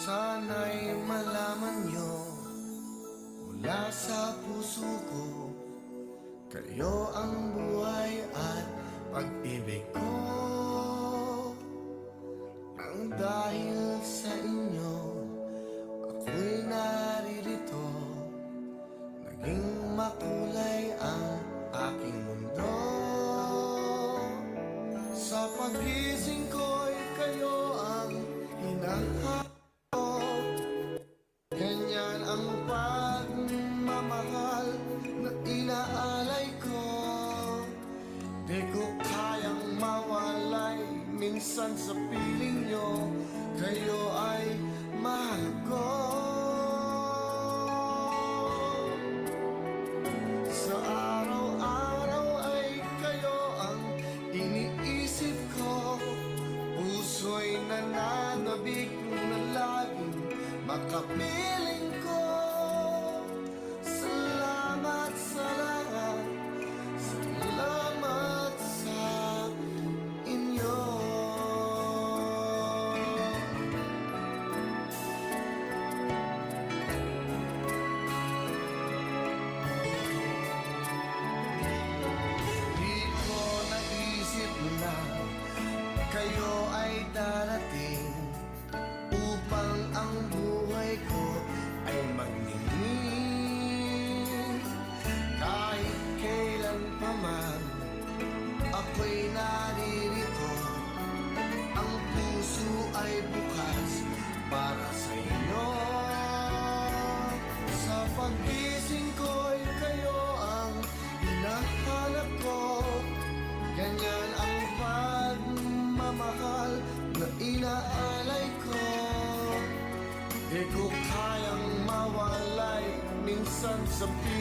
Sana'y malaman nyo mula sa puso ko, kayo ang buhay at pag-ibig ko. Nang dahil sa inyo, ako'y naririto, naging makulay ang aking mundo. Sa pagising ko'y kayo ang hinahanap. Ganyan ang pagmamahal na inaalay ko. Di ko kayang mawalay minsan sa piling nyo, kayo ay mahal ko. Sa araw-araw ay kayo ang iniisip ko. Puso'y nananabik na laging makapiling ko. Salamat sa lahat, salamat sa inyo. Di ko naisip na kayo ay darating upang ang buhay ko ay magningning. Kahit kailan pa man ako'y naririto, ang puso ay bukas para sa inyo. Sa pagising ko'y kayo ang hinahanap ko. Ganyan ang pagmamahal na inaalay ko. Di ko kayang mawalay minsan sa piling